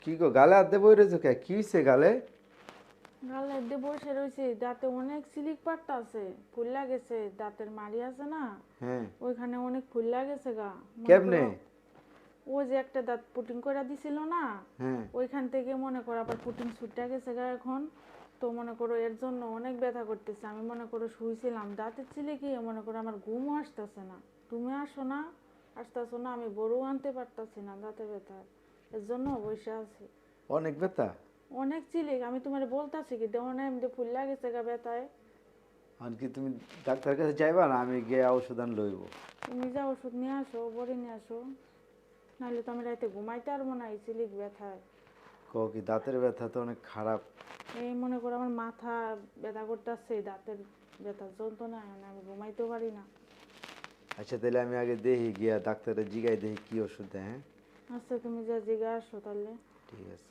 কি গো গালে হাত দিয়ে বই রয়েছো কে? কি হইছে গালে? গালে দিয়ে বসে রয়েছে, দাঁতে অনেক সিলিক পাট্টা আছে, ফুল্লা গেছে, দাঁতের মাড়ি আছে না, হ্যাঁ। ওইখানে অনেক ফুল্লা গেছে গা। মনে কেমনে? করো ও যে একটা দাঁত পুটিং করে দিছিল না, হ্যাঁ। ওইখান থেকে মনে করো আবার পুটিং ছুটটা গেছে গা এখন। তো মনে করো এর জন্য অনেক ব্যথা করতেছে। আমি মনে করো শুইছিলাম, দাঁতের ছিলে কি মনে করো আমার ঘুমও আসতেছে না। তুমি আসো না, আসতেছো না, আমি বড়ও আনতে পারতাছি না দাঁতে ব্যথার, এর জন্য বসে আছি। অনেক ব্যথা? অনেক চিলিক, আমি তোমার বলতাছি কি দেহ না এমনি ফুল্লা গেছে গা ব্যথায়। আর কি তুমি ডাক্তার কাছে যাইবা না আমি গিয়ে ওষুধ আন লইব? তুমি যা ওষুধ নিয়ে আসো, বড়ি নিয়ে আসো, নাহলে তো আমি রাতে ঘুমাইতে পারবো না এই চিলিক ব্যথায়। কও কি দাঁতের ব্যথা তো অনেক খারাপ। এই মনে করো আমার মাথা ব্যথা করতেছে, দাঁতের ব্যথার যন্ত্রণা, আমি ঘুমাইতেও পারি না। আচ্ছা তাহলে আমি আগে দেখি গিয়া ডাক্তারের জিগাই দেখি কি ওষুধ দেয়, হ্যাঁ? আচ্ছা তুমি যা জিগা আসো তাহলে। ঠিক আছে।